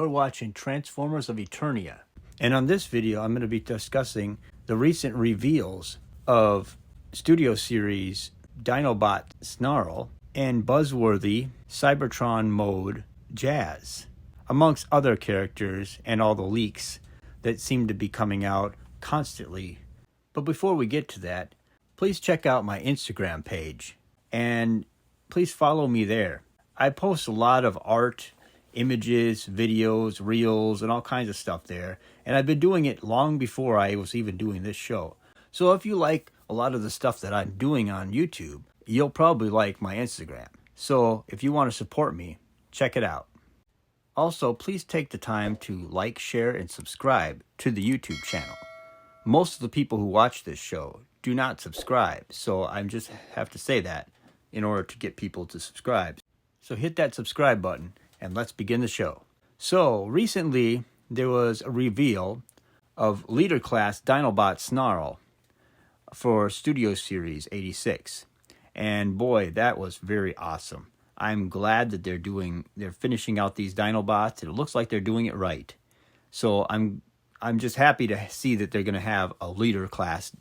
You're watching Transformers of Eternia. And on this video, I'm going to be discussing the recent reveals of Studio Series Dinobot Snarl and Buzzworthy Cybertron mode Jazz, amongst other characters and all the leaks that seem to be coming out constantly. But before we get to that, please check out my Instagram page and please follow me there. I post a lot of art, images, videos, reels, and all kinds of stuff there. And I've been doing it long before I was even doing this show. So if you like a lot of the stuff that I'm doing on YouTube, you'll probably like my Instagram. So if you want to support me, check it out. Also, please take the time to like, share, and subscribe to the YouTube channel. Most of the people who watch this show do not subscribe, so I just have to say that in order to get people to subscribe. So hit that subscribe button and let's begin the show. So recently there was a reveal of Leader Class Dinobot Snarl for Studio Series 86. And boy, that was very awesome. I'm glad that they're finishing out these Dinobots. It looks like they're doing it right. So I'm just happy to see that they're going to have a Leader Class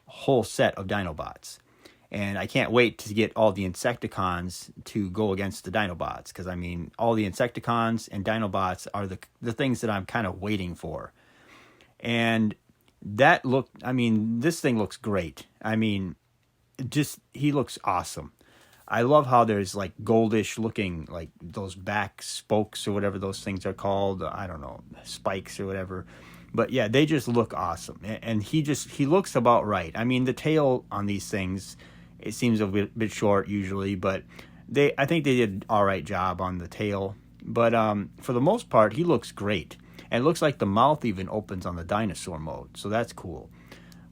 whole set of Dinobots. And I can't wait to get all the Insecticons to go against the Dinobots. Because, I mean, all the Insecticons and Dinobots are the things that I'm kind of waiting for. And this thing looks great. I mean, he looks awesome. I love how there's like goldish looking, like those back spokes or whatever those things are called. I don't know, spikes or whatever. But yeah, they just look awesome. And he looks about right. I mean, the tail on these things, it seems a bit short usually, but I think they did an all right job on the tail. But for the most part, he looks great. And it looks like the mouth even opens on the dinosaur mode, so that's cool.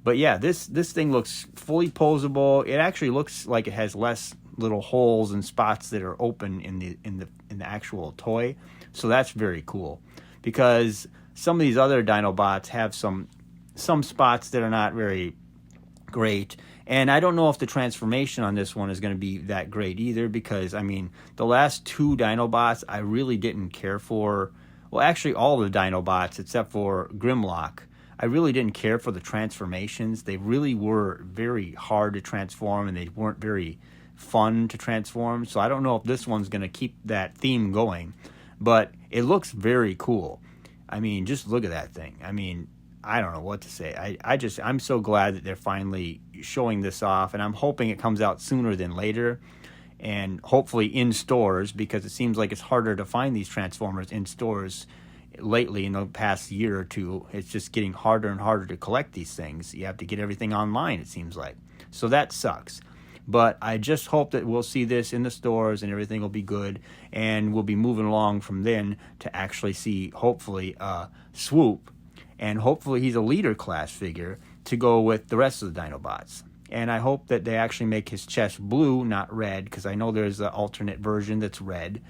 But yeah, this thing looks fully posable. It actually looks like it has less little holes and spots that are open in the actual toy. So that's very cool. Because some of these other Dinobots have some spots that are not very great. And I don't know if the transformation on this one is going to be that great either, because I mean, the last two Dinobots I really didn't care for. Well, actually all the Dinobots except for Grimlock, I really didn't care for the transformations. They really were very hard to transform, and they weren't very fun to transform. So I don't know if this one's going to keep that theme going, but it looks very cool. I mean, just look at that thing. I mean, I don't know what to say. I'm so glad that they're finally showing this off, and I'm hoping it comes out sooner than later, and hopefully in stores, because it seems like it's harder to find these Transformers in stores lately in the past year or two. It's just getting harder and harder to collect these things. You have to get everything online, it seems like. So that sucks. But I just hope that we'll see this in the stores and everything will be good, and we'll be moving along from then to actually see, hopefully, Swoop, and hopefully he's a Leader Class figure to go with the rest of the Dinobots. And I hope that they actually make his chest blue, not red, because I know there's an alternate version that's red.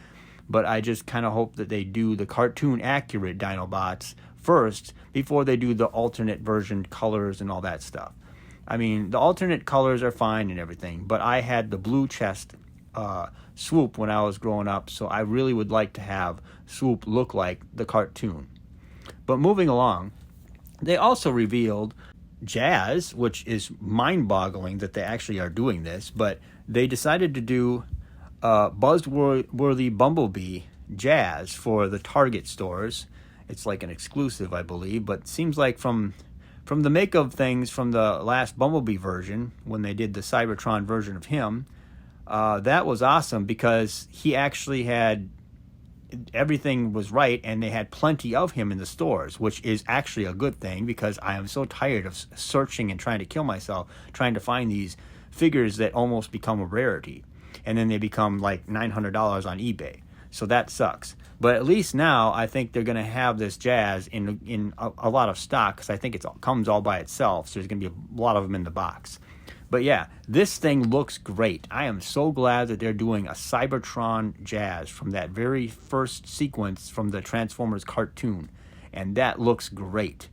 But I just kind of hope that they do the cartoon-accurate Dinobots first before they do the alternate version colors and all that stuff. I mean, the alternate colors are fine and everything, but I had the blue chest Swoop when I was growing up, so I really would like to have Swoop look like the cartoon. But moving along, they also revealed Jazz, which is mind-boggling that they actually are doing this, but they decided to do Buzzworthy Bumblebee Jazz for the Target stores. It's like an exclusive, I believe, but it seems like from the make of things from the last Bumblebee version, when they did the Cybertron version of him, that was awesome because he actually had everything was right, and they had plenty of him in the stores, which is actually a good thing because I am so tired of searching and trying to kill myself trying to find these figures that almost become a rarity, and then they become like $900 on eBay. So that sucks. But at least now I think they're going to have this Jazz in a lot of stock, because I think it comes all by itself, so there's going to be a lot of them in the box. But yeah, this thing looks great. I am so glad that they're doing a Cybertron Jazz from that very first sequence from the Transformers cartoon, and that looks great.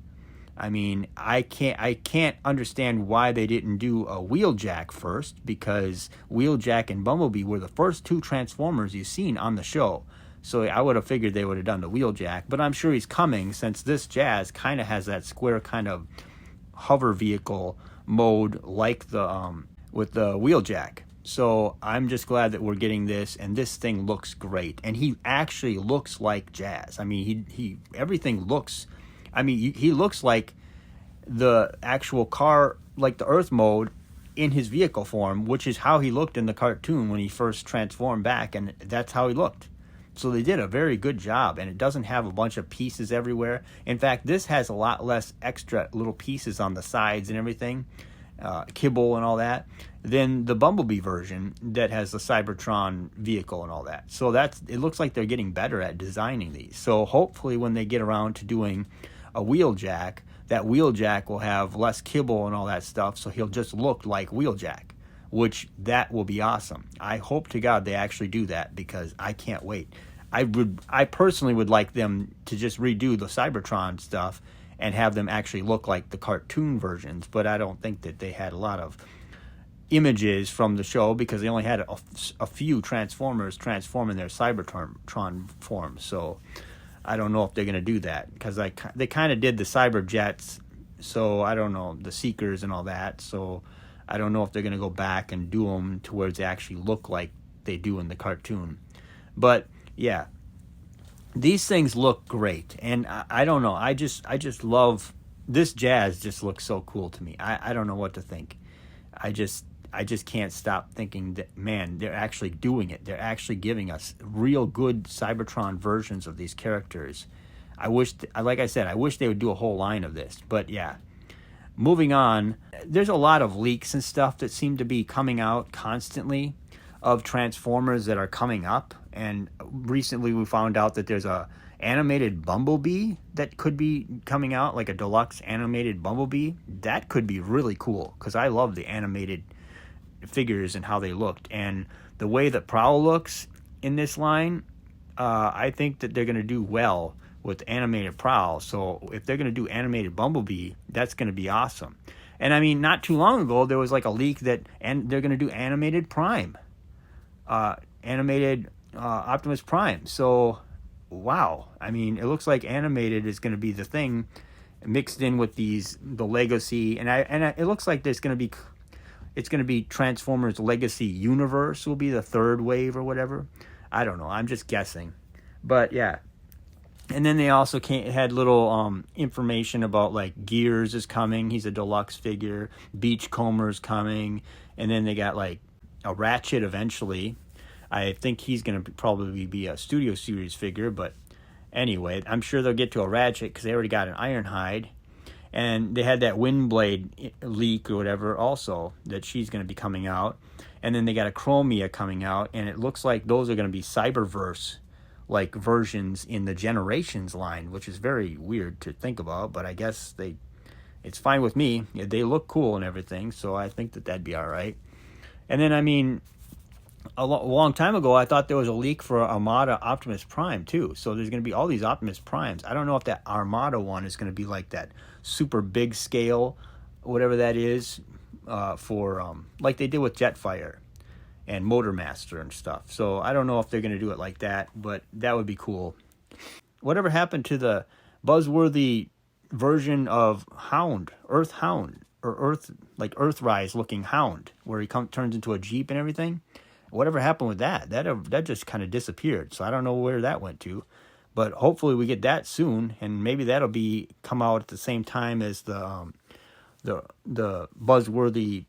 I mean, I can't understand why they didn't do a Wheeljack first, because Wheeljack and Bumblebee were the first two Transformers you've seen on the show. So I would have figured they would have done the Wheeljack, but I'm sure he's coming since this Jazz kind of has that square kind of hover vehicle mode like the with the Wheeljack. So I'm just glad that we're getting this, and this thing looks great. And he actually looks like Jazz. I mean, he everything looks. I mean, he looks like the actual car, like the Earth mode, in his vehicle form, which is how he looked in the cartoon when he first transformed back, and that's how he looked. So they did a very good job, and it doesn't have a bunch of pieces everywhere. In fact, this has a lot less extra little pieces on the sides and everything, kibble and all that, than the Bumblebee version that has the Cybertron vehicle and all that. So it looks like they're getting better at designing these. So hopefully when they get around to doing a Wheeljack, that Wheeljack will have less kibble and all that stuff, so he'll just look like Wheeljack, which that will be awesome. I hope to God they actually do that, because I can't wait. I personally would like them to just redo the Cybertron stuff and have them actually look like the cartoon versions, but I don't think that they had a lot of images from the show, because they only had a few Transformers transform in their Cybertron form. So I don't know if they're going to do that, because they kind of did the Cyber Jets, so I don't know, the Seekers and all that, so I don't know if they're going to go back and do them to where they actually look like they do in the cartoon. But yeah, these things look great, and I don't know, I just love this Jazz. Just looks so cool to me. I don't know what to think. I just can't stop thinking that, man, they're actually doing it. They're actually giving us real good Cybertron versions of these characters. Like I said, I wish they would do a whole line of this. But yeah, moving on, there's a lot of leaks and stuff that seem to be coming out constantly of Transformers that are coming up. And recently we found out that there's a animated Bumblebee that could be coming out, like a deluxe animated Bumblebee. That could be really cool, because I love the animated figures and how they looked, and the way that Prowl looks in this line. I think that they're going to do well with animated Prowl. So if they're going to do animated Bumblebee, that's going to be awesome. And I mean, not too long ago there was like a leak that they're going to do animated Prime, animated Optimus Prime. So wow, I mean, it looks like animated is going to be the thing, mixed in with the Legacy, and it looks like it's going to be Transformers Legacy Universe will be the third wave or whatever. I don't know, I'm just guessing, but yeah. And then they also had little information about, like, Gears is coming. He's a deluxe figure. Beachcomber's coming, and then they got like a Ratchet eventually. I think he's going to probably be a Studio Series figure, but anyway, I'm sure they'll get to a Ratchet because they already got an Ironhide. And they had that Windblade leak or whatever also, that she's going to be coming out. And then they got a Chromia coming out, and it looks like those are going to be Cyberverse-like versions in the Generations line, which is very weird to think about, but I guess it's fine with me. They look cool and everything, so I think that'd be all right. And then, I mean, a long time ago, I thought there was a leak for Armada Optimus Prime, too. So there's going to be all these Optimus Primes. I don't know if that Armada one is going to be like that super big scale, whatever that is, for like they did with Jetfire and Motormaster and stuff. So I don't know if they're going to do it like that, but that would be cool. Whatever happened to the Buzzworthy version of Earthhound, or Earthrise looking Hound, where he turns into a Jeep and everything? Whatever happened with that? That just kind of disappeared. So I don't know where that went to, but hopefully we get that soon, and maybe that'll come out at the same time as the Buzzworthy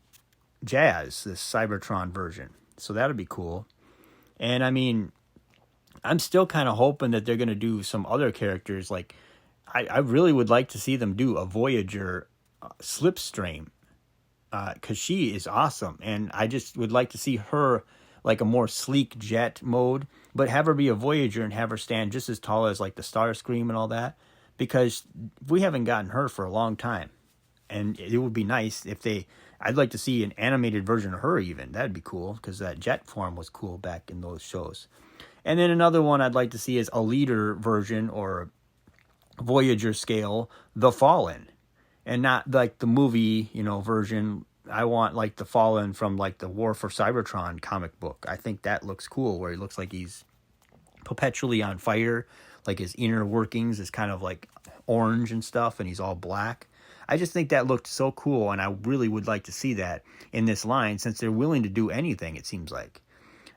Jazz, this Cybertron version. So that'll be cool. And I mean, I'm still kind of hoping that they're going to do some other characters. Like, I really would like to see them do a Voyager Slipstream, because she is awesome, and I just would like to see her like a more sleek jet mode, but have her be a Voyager and have her stand just as tall as like the Starscream and all that, because we haven't gotten her for a long time, and it would be nice if I'd like to see an animated version of her even. That'd be cool, because that jet form was cool back in those shows. And then another one I'd like to see is a leader version or Voyager scale, The Fallen, and not like the movie, version. I want like the Fallen from like the War for Cybertron comic book. I think that looks cool, where he looks like he's perpetually on fire, like his inner workings is kind of like orange and stuff, and he's all black. I just think that looked so cool, and I really would like to see that in this line, since they're willing to do anything, it seems like.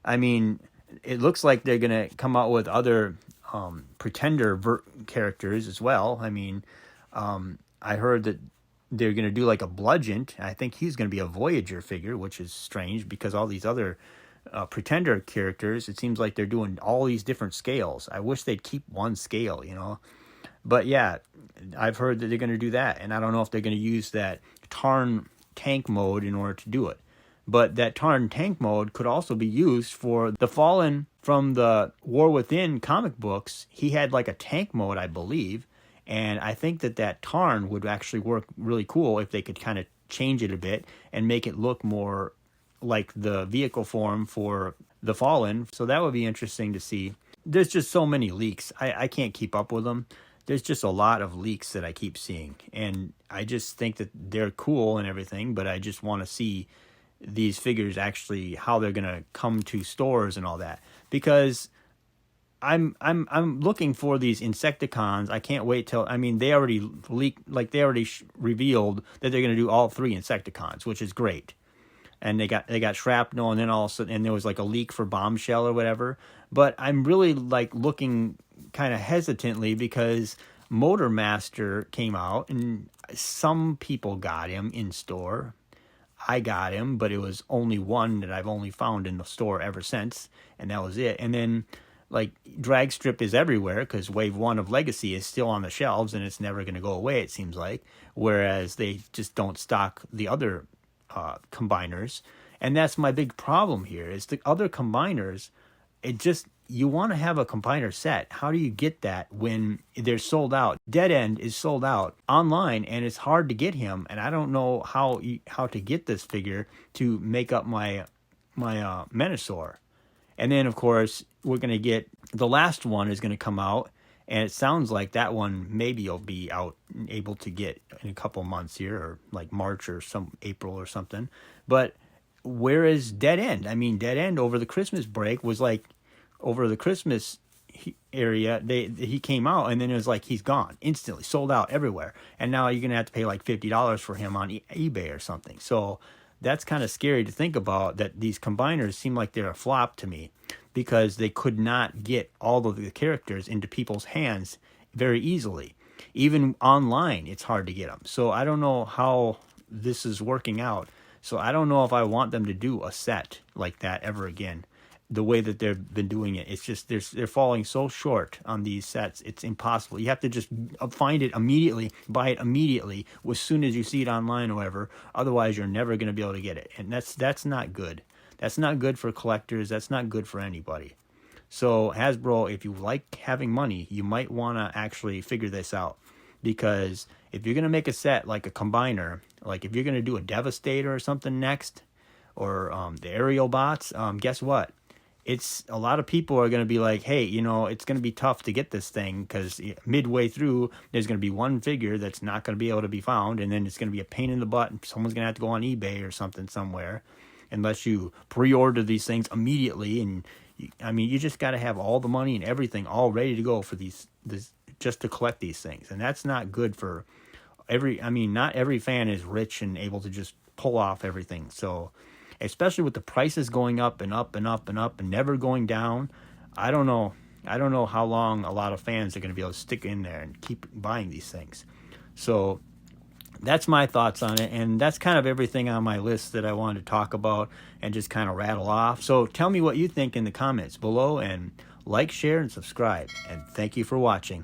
I mean, it looks like they're going to come out with other pretender characters as well. I mean, I heard that they're going to do like a Bludgeon. I think he's going to be a Voyager figure, which is strange because all these other pretender characters, it seems like they're doing all these different scales. I wish they'd keep one scale, you know. But yeah, I've heard that they're going to do that, and I don't know if they're going to use that Tarn tank mode in order to do it. But that Tarn tank mode could also be used for the Fallen from the War Within comic books. He had like a tank mode, I believe, and I think that Tarn would actually work really cool if they could kind of change it a bit and make it look more like the vehicle form for the Fallen. So that would be interesting to see. There's just so many leaks. I can't keep up with them. There's just a lot of leaks that I keep seeing, and I just think that they're cool and everything, but I just want to see these figures actually, how they're going to come to stores and all that, because I'm looking for these Insecticons. I can't wait till, I mean, they already leaked, like they already revealed that they're going to do all 3 Insecticons, which is great. And they got Shrapnel, and then also, and there was like a leak for Bombshell or whatever. But I'm really like looking kind of hesitantly because Motor Master came out, and some people got him in store. I got him, but it was only one that I've only found in the store ever since, and that was it. And then like Drag Strip is everywhere because Wave 1 of Legacy is still on the shelves, and it's never going to go away, it seems like. Whereas they just don't stock the other combiners, and that's my big problem here is the other combiners. It just, you want to have a combiner set. How do you get that when they're sold out? Dead End is sold out online, and it's hard to get him, and I don't know how to get this figure to make up my Menasor. And then of course we're going to get the last one is going to come out, and it sounds like that one maybe will be out, able to get in a couple months here, or like March or some April or something. But where is Dead End? I mean, Dead End over the Christmas break was like, over the Christmas area, he came out, and then it was like he's gone instantly, sold out everywhere. And now you're gonna have to pay like $50 for him on eBay or something. So that's kind of scary to think about, that these combiners seem like they're a flop to me, because they could not get all of the characters into people's hands very easily. Even online, it's hard to get them. So I don't know how this is working out. So I don't know if I want them to do a set like that ever again, the way that they've been doing it. It's just, they're falling so short on these sets. It's impossible. You have to just find it immediately, buy it immediately as soon as you see it online or whatever. Otherwise, you're never going to be able to get it. And that's not good. That's not good for collectors. That's not good for anybody. So Hasbro, if you like having money, you might want to actually figure this out. Because if you're going to make a set like a combiner, like if you're going to do a Devastator or something next, or the Aerial Bots, guess what? It's a lot of people are going to be like, hey, you know, it's going to be tough to get this thing, because midway through, there's going to be one figure that's not going to be able to be found, and then it's going to be a pain in the butt, and someone's going to have to go on eBay or something somewhere, unless you pre-order these things immediately. And I mean, you just got to have all the money and everything all ready to go for this just to collect these things, and that's not good for not every fan is rich and able to just pull off everything. So especially with the prices going up and up and up and up and never going down, I don't know how long a lot of fans are going to be able to stick in there and keep buying these things. So that's my thoughts on it, and that's kind of everything on my list that I wanted to talk about and just kind of rattle off. So tell me what you think in the comments below, and like, share, and subscribe. And thank you for watching.